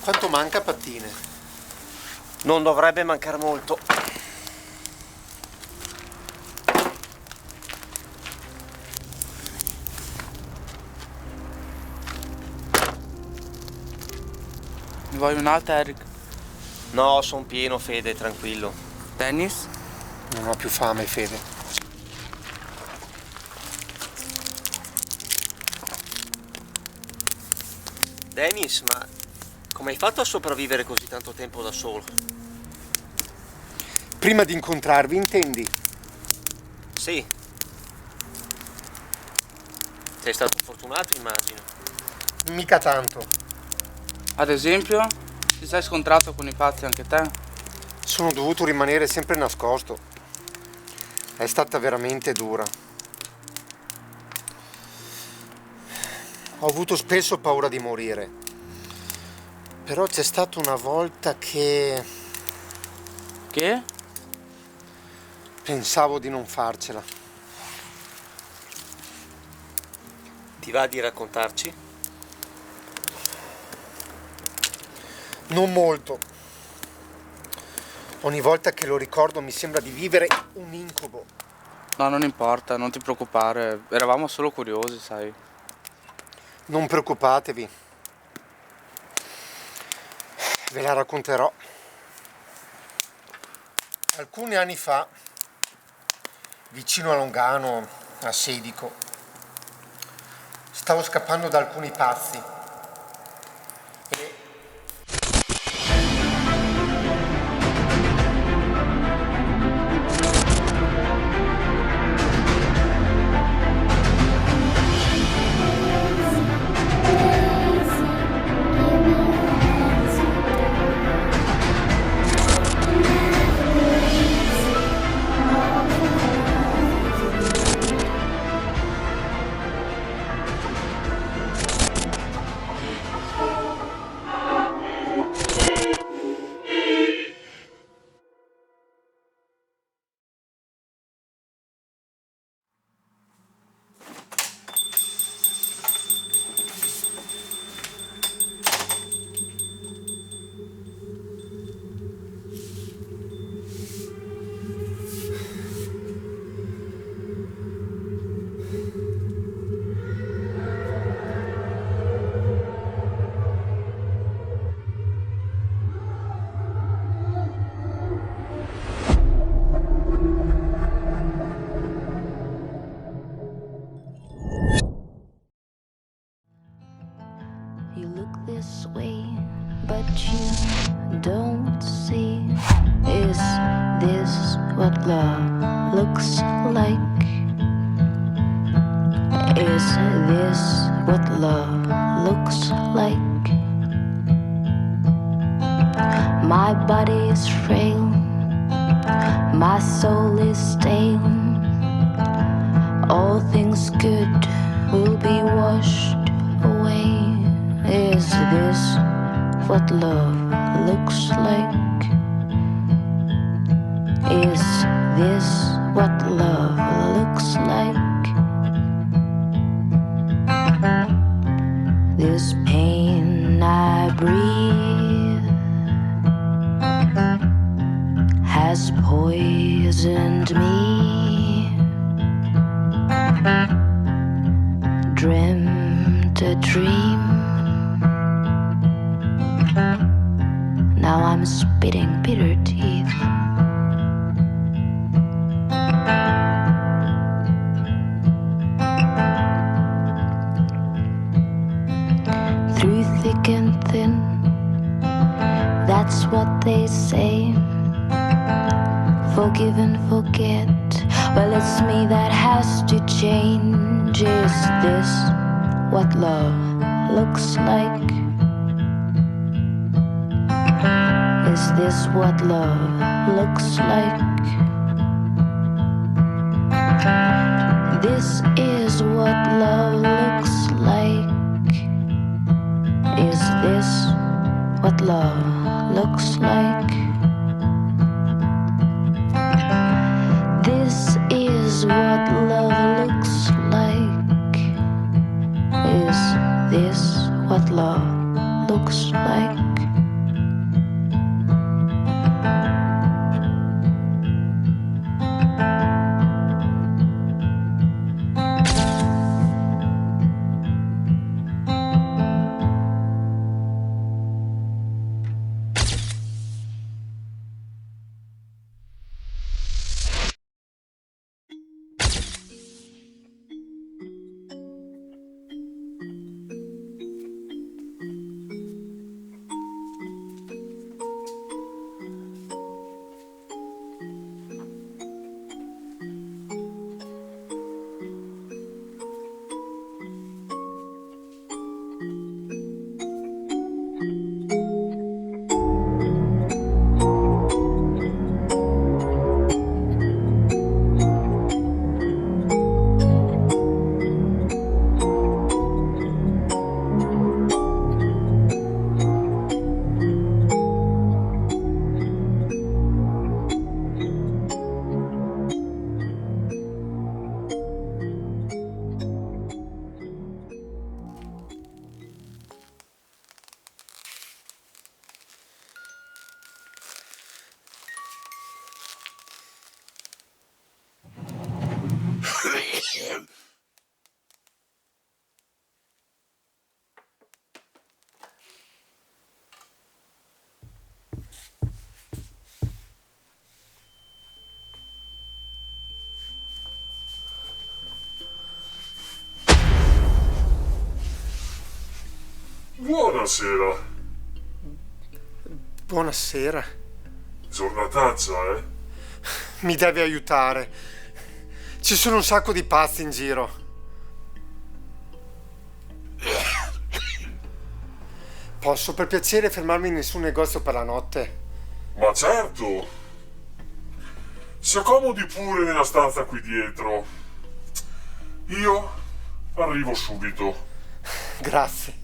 Quanto manca, Pattine? Non dovrebbe mancare molto. Ne vuoi un'altra, Eric? No, son pieno, Fede, tranquillo. Dennis? Non ho più fame, Fede. Dennis, ma come hai fatto a sopravvivere così tanto tempo da solo? Prima di incontrarvi, intendi? Sì. Sei stato fortunato, immagino. Mica tanto. Ad esempio? Ti sei scontrato con i pazzi anche te? Sono dovuto rimanere sempre nascosto. È stata veramente dura. Ho avuto spesso paura di morire. Però c'è stata una volta che Che? pensavo di non farcela. Ti va di raccontarci? Non molto. Ogni volta che lo ricordo mi sembra di vivere un incubo. No, non importa, non ti preoccupare. Eravamo solo curiosi, sai. Non preoccupatevi. Ve la racconterò. Alcuni anni fa, vicino a Longano, a Sedico, stavo scappando da alcuni pazzi. You look this way, but you don't see. Is this what love looks like? Is this what love looks like? My body is frail, my soul is stale. All things good will be washed away. Is this what love looks like? Is this what love looks like? This pain I breathe has poisoned me. Dreamt a dream. Now I'm spitting bitter teeth. Through thick and thin, that's what they say. Forgive and forget. Well, it's me that has to change. Is this what love looks like? this what love looks like? This is what love looks like. Is this what love looks like? This is what love looks like. Is this what love looks like? Buonasera. Buonasera. Giornataccia, eh? Mi devi aiutare. Ci sono un sacco di pazzi in giro. Posso per piacere fermarmi in nessun negozio per la notte? Ma certo. Si accomodi pure nella stanza qui dietro. Io arrivo subito. Grazie.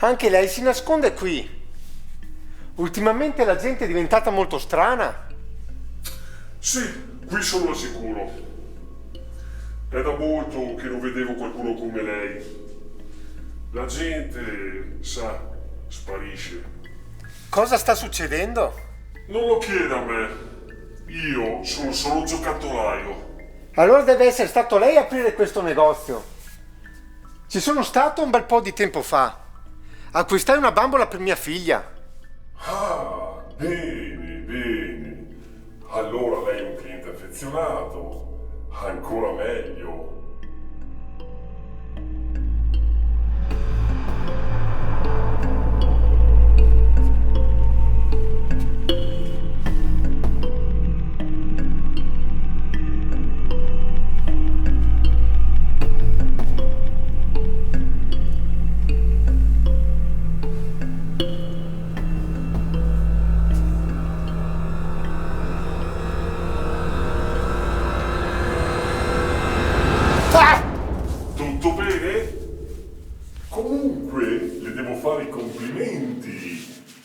Anche lei si nasconde qui. Ultimamente la gente è diventata molto strana. Sì, qui sono al sicuro. È da molto che non vedevo qualcuno come lei. La gente, sa, sparisce. Cosa sta succedendo? Non lo chieda a me. Io sono solo un giocattolaio. Allora deve essere stato lei a aprire questo negozio. Ci sono stato un bel po' di tempo fa. Acquistai una bambola per mia figlia. Ah, bene, bene. Allora lei è un cliente affezionato. Ancora meglio.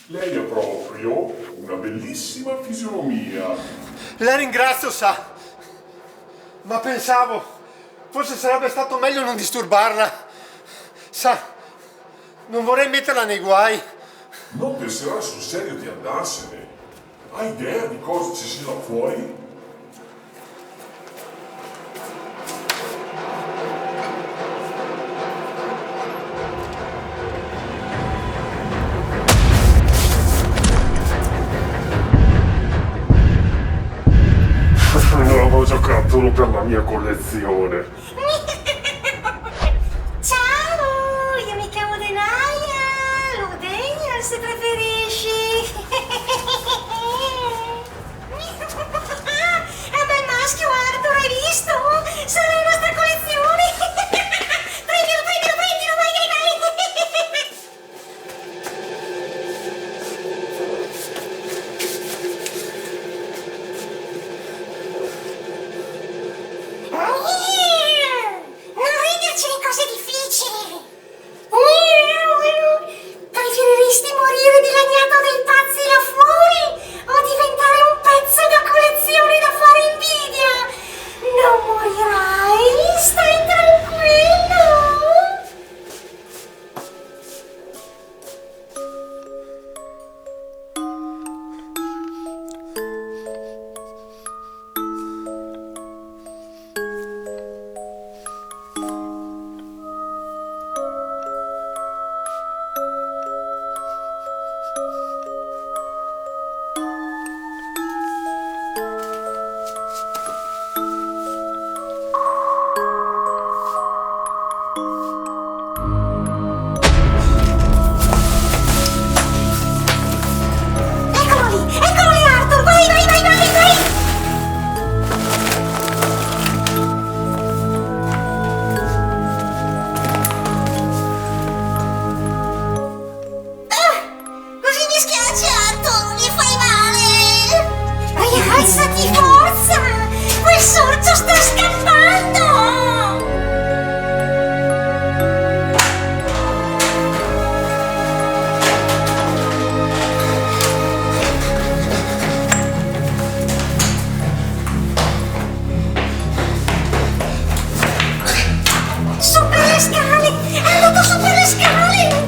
Lei ha proprio una bellissima fisionomia. La ringrazio, sa. Ma pensavo, forse sarebbe stato meglio non disturbarla. Sa, non vorrei metterla nei guai. Non penserà sul serio di andarsene. Ha idea di cosa ci sia là fuori? Un nuovo giocattolo per la mia collezione. Ciao, io mi chiamo Denaya, Lou Daniel se preferisci. È un bel maschio, Arthur, hai visto? Sarà la nostra collezione. Prendilo, prendilo, prendilo, vai, vai, vai. Non renderci le cose difficili! Preferiresti morire dilaniato dai pazzi là fuori o diventare un pezzo da collezione da fare invidia? Non morirai, stai tranquillo! Eccolo lì, Arthur! Vai, vai, vai, vai, vai! Così mi schiacci, Arthur! Mi fai male! Rialzati, forza! Quel sorcio sta scappando! Su per le scale! È andato su per le scale!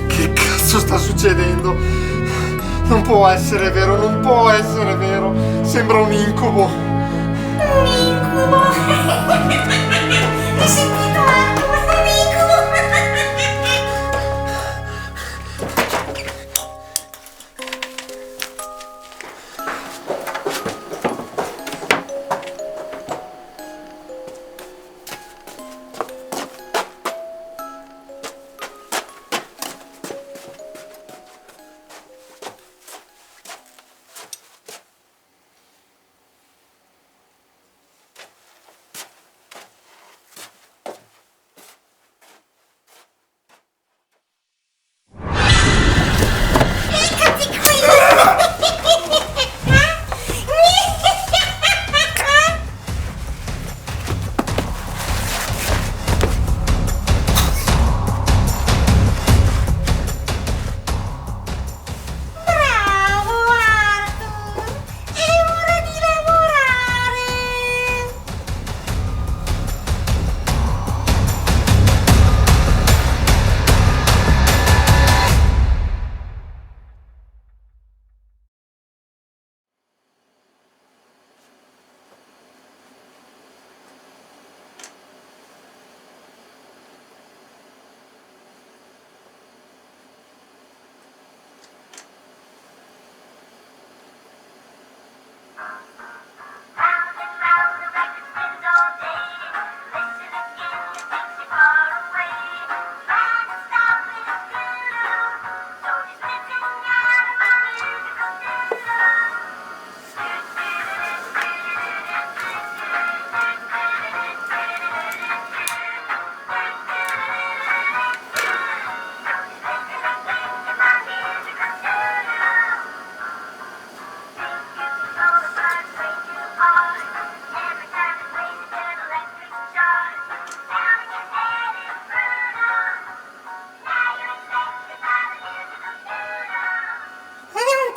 Che cazzo sta succedendo? Non può essere vero, non può essere vero. Sembra un incubo. Un incubo! Hai sentito, Arthur? Un incubo!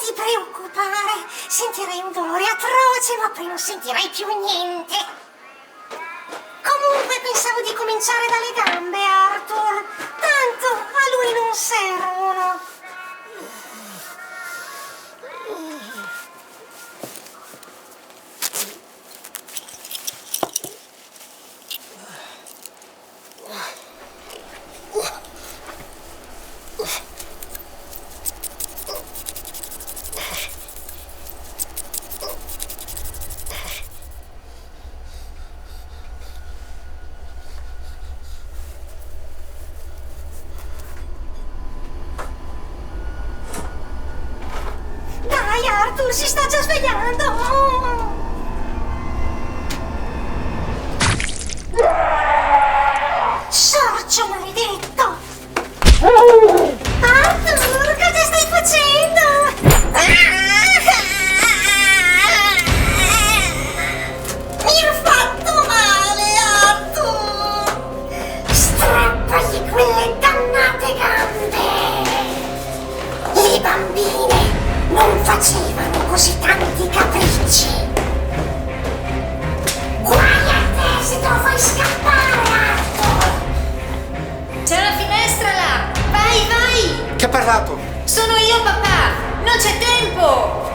ti preoccupare. Sentirai un dolore atroce, ma poi non sentirai più niente. Comunque pensavo di cominciare dalle gambe, Arthur. Tanto a lui non servono. Dai, Arthur, si sta già svegliando. Sorcio maledetto! Arthur, cosa stai facendo? Mi ha fatto male, Arthur! Strappagli quelle dannate gambe! Le bambine non facevano così tanti capricci! Guai a te se te lo fai scappare, Arthur! C'è una finestra là! Vai, vai! Chi ha parlato? Sono io, papà! Non c'è tempo!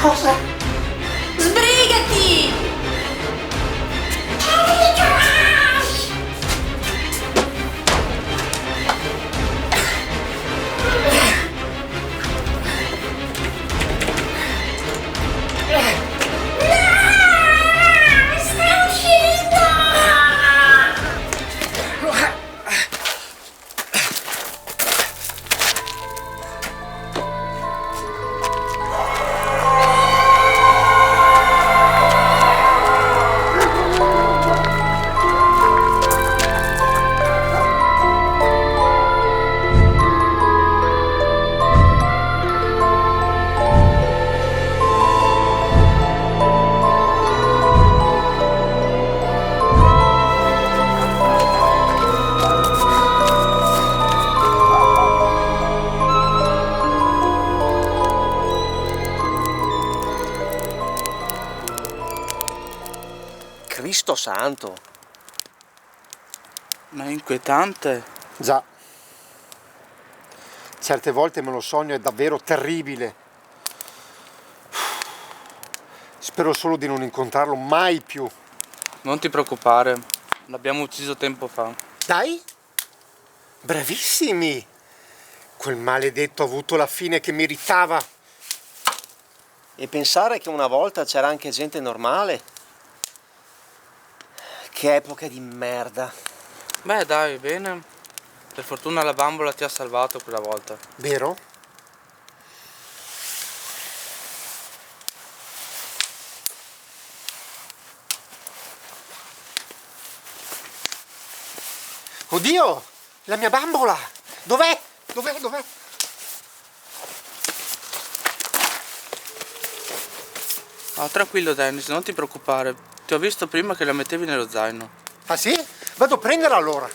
Cosa? Sbrigati! Sta uscendo! Cristo santo. Ma è inquietante. Già. Certe volte me lo sogno, è davvero terribile. Spero solo di non incontrarlo mai più. Non ti preoccupare, l'abbiamo ucciso tempo fa. Dai? Bravissimi! Quel maledetto ha avuto la fine che meritava. E pensare che una volta c'era anche gente normale. Che epoca di merda. Beh dai, bene. Per fortuna la bambola ti ha salvato quella volta. Vero? Oddio! La mia bambola! Dov'è? Dov'è? Ah, tranquillo Dennis, non ti preoccupare. Ti ho visto prima che la mettevi nello zaino. Ah sì? Vado a prenderla allora.